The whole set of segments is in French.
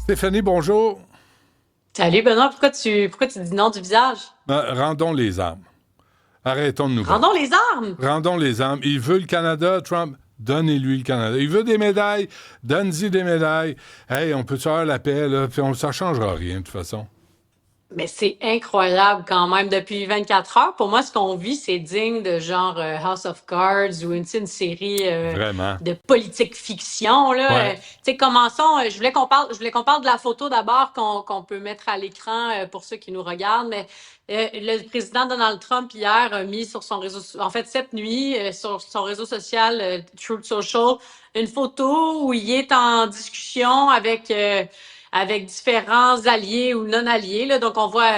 Stéphanie, bonjour. Salut Benoît, pourquoi tu dis non du visage? Rendons les armes. Arrêtons de nous battre. Rendons les armes! Rendons les armes. Il veut le Canada, Trump, donnez-lui le Canada. Il veut des médailles, donne-y des médailles. Hey, on peut faire la paix, là, puis ça changera rien, de toute façon. Mais c'est incroyable quand même. Depuis 24 heures, pour moi, ce qu'on vit, c'est digne de genre House of Cards ou une série Vraiment. de politique fiction, là. Ouais. Tu sais, commençons. Je voulais qu'on parle de la photo d'abord qu'on peut mettre à l'écran pour ceux qui nous regardent. Mais le président Donald Trump hier a mis sur son réseau, en fait cette nuit, sur son réseau social Truth Social, une photo où il est en discussion avec différents alliés ou non-alliés. Là. Donc, on voit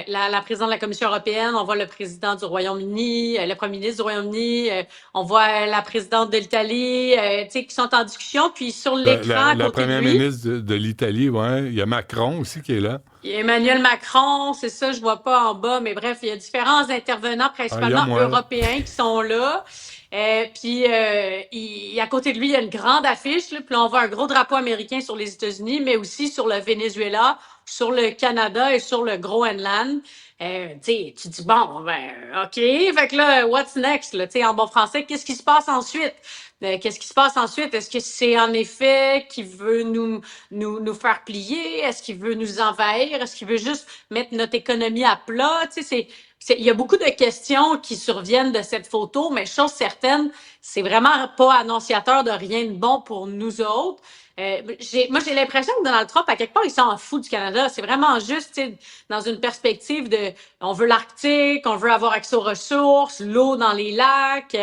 la présidente de la Commission européenne, on voit le président du Royaume-Uni, le premier ministre du Royaume-Uni, on voit la présidente de l'Italie, tu sais, qui sont en discussion. Puis sur La, l'écran la- à la côté de première lui, ministre de l'Italie, ouais. Il y a Macron aussi qui est là. il y a Emmanuel Macron, c'est ça, je vois pas en bas, mais bref, il y a différents intervenants, Ah, il y a principalement moi, là. européens, qui sont là. À côté de lui, il y a une grande affiche, là, puis là, on voit un gros drapeau américain sur les États-Unis, mais aussi sur le Venezuela, sur le Canada et sur le Groenland. Tu dis, bon, ben, OK, fait que là, what's next, là, tu sais, en bon français, qu'est-ce qui se passe ensuite? Qu'est-ce qui se passe ensuite? Est-ce que c'est en effet qu'il veut nous faire plier? Est-ce qu'il veut nous envahir? Est-ce qu'il veut juste mettre notre économie à plat? Tu sais, il y a beaucoup de questions qui surviennent de cette photo, mais chose certaine, c'est vraiment pas annonciateur de rien de bon pour nous autres. Moi, j'ai l'impression que Donald Trump, à quelque part, il s'en fout du Canada. C'est vraiment juste, tu sais, dans une perspective de, on veut l'Arctique, on veut avoir accès aux ressources, l'eau dans les lacs,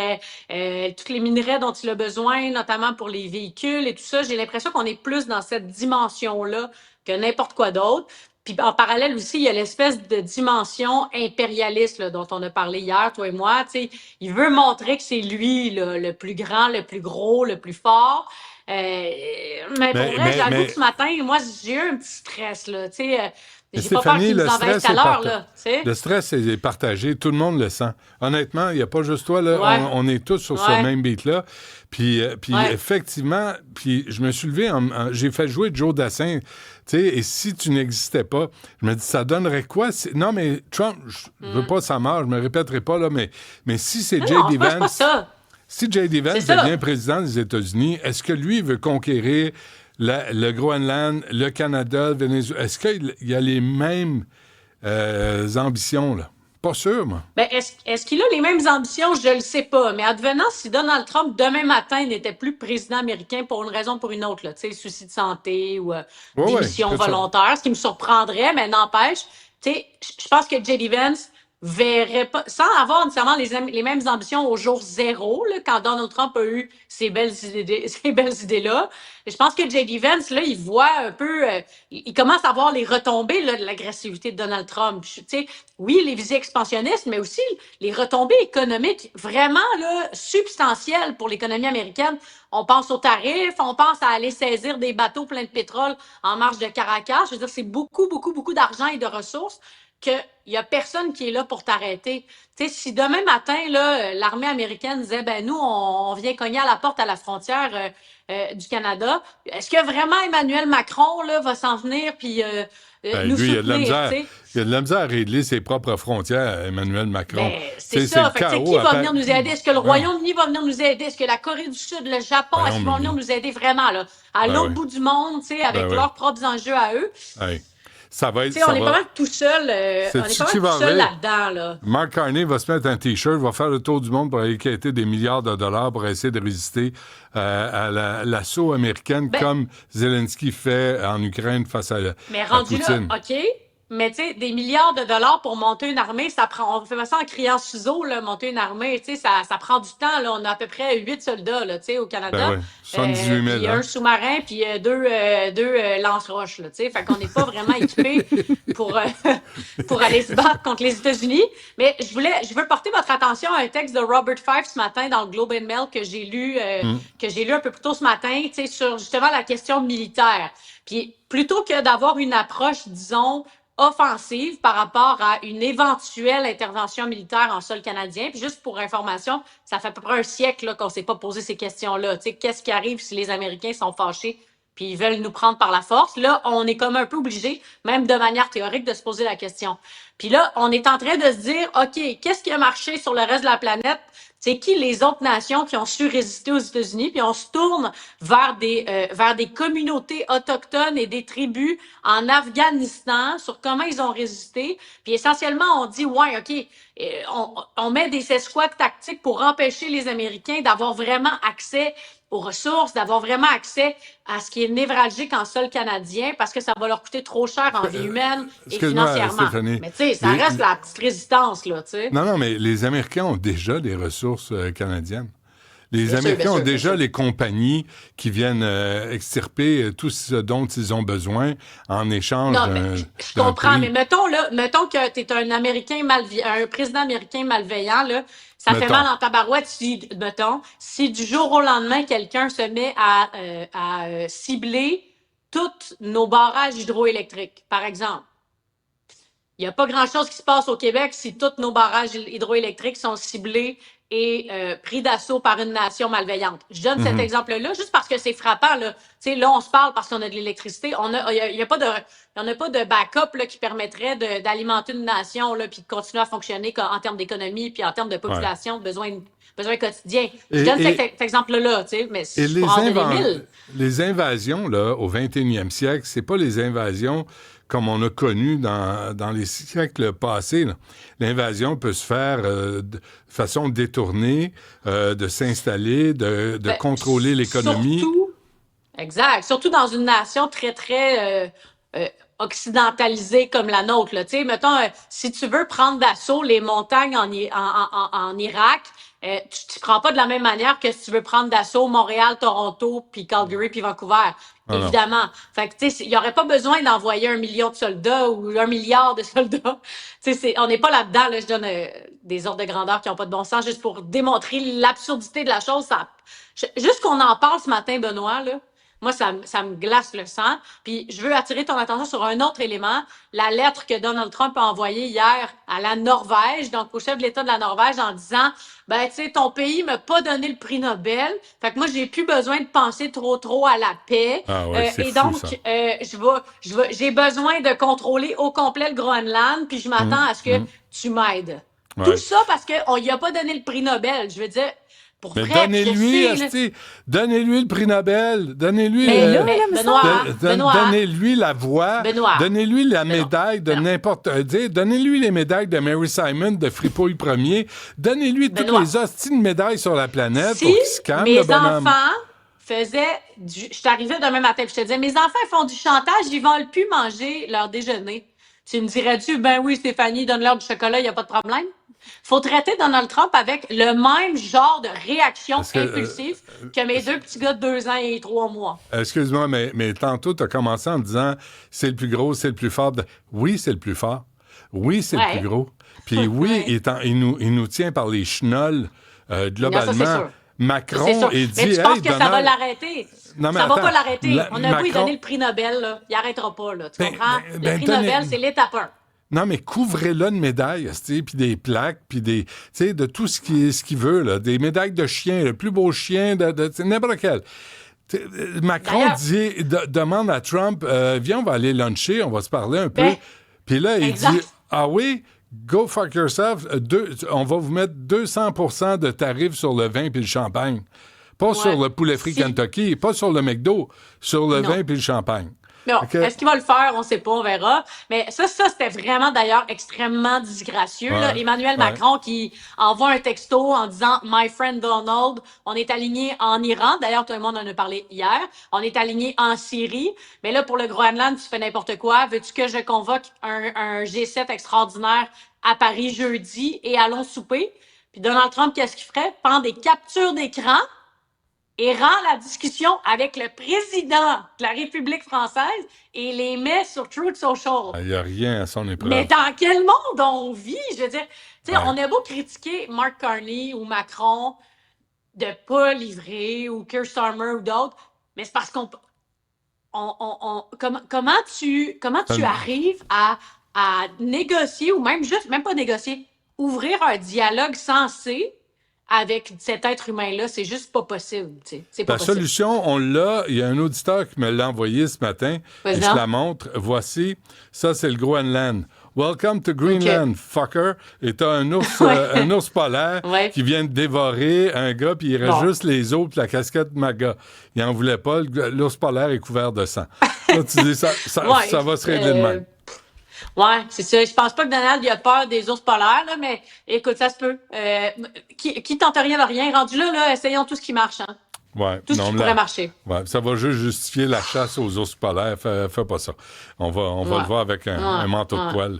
tous les minerais dont il a besoin, notamment pour les véhicules et tout ça. J'ai l'impression qu'on est plus dans cette dimension-là que n'importe quoi d'autre. Puis en parallèle aussi, il y a l'espèce de dimension impérialiste là, dont on a parlé hier, toi et moi. Tu sais, il veut montrer que c'est lui là, le plus grand, le plus gros, le plus fort. Mais pour Mais, vrai, mais, j'avoue que mais, ce matin, moi, j'ai eu un petit stress. Là, tu sais, mais j'ai pas peur Stéphanie, qu'il le nous envahisse stress tout à est l'heure. partagé. Là, tu sais. Le stress est partagé, tout le monde le sent. Honnêtement, il n'y a pas juste toi, là, Ouais, on est tous sur ce ouais, même beat-là. Puis ouais. effectivement, puis je me suis levé, j'ai fait jouer Joe Dassin, tu sais, et si tu n'existais pas, je me dis, ça donnerait quoi? Non, mais Trump, je veux Mm. pas sa mort, je me répéterai pas, là, mais si c'est Non, non, J.D. c'est pas Vance, ça. si J.D. C'est Vance devient ça. président des États-Unis, est-ce que lui veut conquérir le Groenland, le Canada, le Venezuela? Est-ce qu'il y a les mêmes ambitions, là? Pas sûr, moi. Ben, est-ce qu'il a les mêmes ambitions? Je le sais pas. Mais advenant, si Donald Trump, demain matin, n'était plus président américain pour une raison ou pour une autre, là, tu sais, souci de santé ou Oui, oui, démission que ça. volontaire, ce qui me surprendrait, mais n'empêche, tu sais, je pense que J.D. Vance verrait pas, sans avoir nécessairement les mêmes ambitions au jour zéro, là, quand Donald Trump a eu ces belles idées, ces belles idées-là. Je pense que J.D. Vance, là, il voit un peu, il commence à voir les retombées, là, de l'agressivité de Donald Trump. Tu sais, oui, les visées expansionnistes, mais aussi les retombées économiques vraiment là, substantielles pour l'économie américaine. On pense aux tarifs, on pense à aller saisir des bateaux pleins de pétrole en marge de Caracas. Je veux dire, c'est beaucoup, beaucoup, beaucoup d'argent et de ressources qu'il n'y a personne qui est là pour t'arrêter. Tu sais, si demain matin, là, l'armée américaine disait, ben nous, on vient cogner à la porte à la frontière du Canada, est-ce que vraiment Emmanuel Macron là, va s'en venir puis Ben, nous lui, il a de la soutenir, tu misère. sais? Il a de la misère à régler ses propres frontières, Emmanuel Macron. Ben, c'est Tu sais, c'est le ça. Fait que, tu sais, chaos qui va après. venir nous aider? Est-ce que le Ouais. Royaume-Uni va venir nous aider? Est-ce que la Corée du Sud, le Japon, Ben est-ce non, qu'ils vont venir nous aider vraiment, là, à ben l'autre oui. bout du monde, tu sais, Ben avec oui. leurs propres enjeux à eux? Hey. Ça va être, Tu sais, on ça est pas va. mal tout seul, on est Sais-tu pas mal qui tout va seul arriver? là-dedans, là. Mark Carney va se mettre un T-shirt, va faire le tour du monde pour aller quêter des milliards de dollars pour essayer de résister à l'assaut américaine Ben, comme Zelensky fait en Ukraine face Mais à rendu là, Poutine. OK, mais tu sais, des milliards de dollars pour monter une armée, ça prend, on fait ça en criant ciseaux, là, monter une armée, tu sais, ça prend du temps, là. On a à peu près 8 soldats, là, tu sais, au Ben Canada, oui, 78 000, puis un hein? sous-marin, puis deux lance-roches, là, tu sais. Fait qu'on n'est pas vraiment équipés pour, pour aller se battre contre les États-Unis. Mais je veux porter votre attention à un texte de Robert Fife ce matin dans le Globe and Mail Hmm. que j'ai lu un peu plus tôt ce matin, tu sais, sur justement la question militaire. Puis plutôt que d'avoir une approche, disons, offensive par rapport à une éventuelle intervention militaire en sol canadien. Puis juste pour information, ça fait à peu près un siècle là, qu'on ne s'est pas posé ces questions-là. Tu sais, qu'est-ce qui arrive si les Américains sont fâchés puis ils veulent nous prendre par la force. Là, on est comme un peu obligé, même de manière théorique, de se poser la question. Puis là, on est en train de se dire, OK, qu'est-ce qui a marché sur le reste de la planète? C'est qui les autres nations qui ont su résister aux États-Unis? Puis on se tourne vers des communautés autochtones et des tribus en Afghanistan sur comment ils ont résisté. Puis essentiellement, on dit, ouais, OK, on met des escouades tactiques pour empêcher les Américains d'avoir vraiment accès aux ressources, d'avoir vraiment accès à ce qui est névralgique en sol canadien parce que ça va leur coûter trop cher en vie humaine et financièrement. Stéphanie. Mais tu sais, ça reste la petite résistance, là, tu sais. Non, mais les Américains ont déjà des ressources canadiennes. Les Bien Américains sûr, ont bien déjà sûr. les compagnies qui viennent extirper tout ce dont ils ont besoin en échange Non, mais je comprends, prix. mais mettons que tu es un Américain un président américain malveillant, là, ça fait Mettons. mal en tabarouette si du jour au lendemain, quelqu'un se met à cibler tous nos barrages hydroélectriques, par exemple. Il n'y a pas grand-chose qui se passe au Québec si tous nos barrages hydroélectriques sont ciblés et pris d'assaut par une nation malveillante. Je donne cet Mhm. exemple-là juste parce que c'est frappant. Là, là on se parle parce qu'on a de l'électricité. Il y a pas de backup là, qui permettrait d'alimenter une nation là, puis de continuer à fonctionner en termes d'économie puis en termes de Ouais. population, besoins quotidiens. Je donne Et, cet exemple-là, mais et je pourrais en donner mille. les invasions, là, au 21e siècle, c'est pas les invasions comme on a connu dans les siècles passés. Là. L'invasion peut se faire de façon détournée, de s'installer, de Ben, contrôler l'économie. surtout, exact. Surtout dans une nation très, très occidentalisée comme la nôtre. Là. Tu sais, mettons, si tu veux prendre d'assaut les montagnes en Irak, tu ne prends pas de la même manière que si tu veux prendre d'assaut Montréal, Toronto, puis Calgary, puis Vancouver. Ah non. Évidemment. Fait que, tu sais, il n'y aurait pas besoin d'envoyer 1 million de soldats ou 1 milliard de soldats. Tu sais, on n'est pas là-dedans. Là, je donne des ordres de grandeur qui n'ont pas de bon sens juste pour démontrer l'absurdité de la chose. Juste qu'on en parle ce matin, Benoît, là, moi, ça me glace le sang. Puis, je veux attirer ton attention sur un autre élément. La lettre que Donald Trump a envoyée hier à la Norvège, donc au chef de l'État de la Norvège, en disant, ben, tu sais, ton pays m'a pas donné le prix Nobel. Fait que moi, j'ai plus besoin de penser trop à la paix. Ah ouais, c'est Et fou, donc, ça. j'ai besoin de contrôler au complet le Groenland, puis je m'attends à ce que Mhm. tu m'aides. Tout Ouais. ça parce qu'on lui a pas donné le prix Nobel. Je veux dire, pour Mais vrai, puis je donnez-lui, sais, là, asti, donnez-lui le prix Nobel, donnez-lui, Mais là, mais me semble. donnez-lui la voix, Benoît, donnez-lui la Benoît, médaille de Benoît. n'importe, donnez-lui les médailles de Mary Simon, de Fripouille Premier, donnez-lui toutes Benoît. les hosties de médailles sur la planète Si pour qu'il se calme, le mes bonhomme. enfants faisaient je t'arrivais demain matin et je te disais, mes enfants ils font du chantage, ils veulent plus manger leur déjeuner. Tu me dirais-tu, ben oui, Stéphanie, donne-leur du chocolat, il n'y a pas de problème. Faut traiter Donald Trump avec le même genre de réaction Parce que, impulsive que mes deux petits gars de 2 ans et 3 mois. excuse-moi, mais tantôt, tu as commencé en disant c'est le plus gros, c'est le plus fort. Oui, c'est le plus fort. Oui, c'est le Ouais. plus gros. Puis oui, Ouais. il nous tient par les chenolles Non, ça, c'est globalement. sûr. Ça, c'est Macron sûr. et Mais dit tu penses hey, que ça va Donald. l'arrêter? Non, mais Ça va attends. pas l'arrêter. On a beau lui Macron. donner le prix Nobel, là, il arrêtera pas. Là, tu Ben, comprends? ben, Le ben, prix donnez- Nobel, c'est l'étape 1. Non, mais couvrez-le de médailles, puis des plaques, puis des, tu sais, de tout ce qu'il veut, là. Des médailles de chien, le plus beau chien de n'importe quel. Macron D'ailleurs- demande à Trump, viens, on va aller luncher, on va se parler un peu. Ben, Puis là, il exact. dit, ah oui, go fuck yourself, on va vous mettre 200% de tarifs sur le vin puis le champagne. Pas sur le poulet frit Si- Kentucky, pas sur le McDo, sur le Non. vin puis le champagne. Non, OK? est-ce qu'il va le faire? On ne sait pas, on verra. Mais ça c'était vraiment d'ailleurs extrêmement disgracieux. Là. Ouais, Emmanuel ouais. Macron qui envoie un texto en disant My friend Donald, on est aligné en Iran. D'ailleurs, tout le monde en a parlé hier. On est aligné en Syrie. Mais là, pour le Groenland, tu fais n'importe quoi. Veux-tu que je convoque un G7 extraordinaire à Paris jeudi et allons souper? Puis Donald Trump, qu'est-ce qu'il ferait? Prend des captures d'écran et rend la discussion avec le président de la République française et les met sur Truth Social. Il n'y a rien à son épreuve. Mais dans quel monde on vit? Je veux dire, tu sais, Ouais. on a beau critiquer Mark Carney ou Macron de pas livrer ou Keir Starmer ou d'autres, mais c'est parce comment tu arrives à négocier ou même pas négocier, ouvrir un dialogue sensé avec cet être humain-là. C'est juste pas possible. C'est pas La possible. solution, on l'a. Il y a un auditeur qui me l'a envoyé ce matin. Et je la montre. Voici. Ça, c'est le Groenland. Welcome to Greenland, fucker. Et t'as un ours polaire qui vient de dévorer un gars, puis il reste juste les os et la casquette de MAGA. Il en voulait pas. L'ours polaire est couvert de sang. Là, tu dis, ça va se régler de même. Ouais, c'est ça. Je pense pas que Donald il a peur des ours polaires, là, mais écoute, ça se peut. Qui tente rien de rien. Rendu là, essayons tout ce qui marche. Hein. Ouais, tout ce qui pourrait marcher. Ouais, ça va juste justifier la chasse aux ours polaires. Fais pas ça. On va le voir avec un manteau de poil.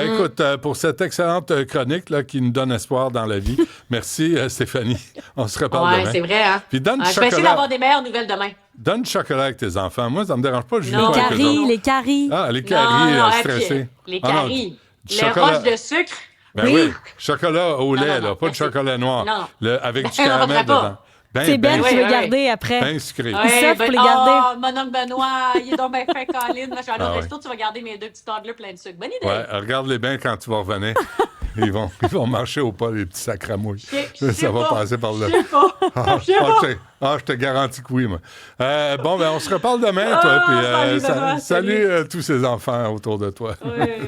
Écoute, pour cette excellente chronique là, qui nous donne espoir dans la vie, merci Stéphanie. On se reparle demain. Ouais, c'est vrai. Hein? Puis donne du chocolat. Je vais essayer d'avoir des meilleures nouvelles demain. Donne du chocolat avec tes enfants. Moi, ça me dérange pas. Les caries. Ah, les caries stressés. Les caries. Le roche de sucre. Ben oui. Chocolat au lait, là, pas de chocolat noir. Non. Avec du caramel dedans. C'est Ben qui veut garder après. Ben sucré. Ils pour les garder. Oh, mon oncle Benoît, il est donc bien fin, Colin. Je vais aller au resto, tu vas garder mes 2 petits toddlers pleins de sucre. Bonne idée. Ouais, regarde-les bien quand tu vas revenir. Ils vont marcher au pas, les petits sacs à mouille. Ça va passer par là. Je te garantis que oui, moi. On se reparle demain, toi. Puis, salut tous ces enfants autour de toi.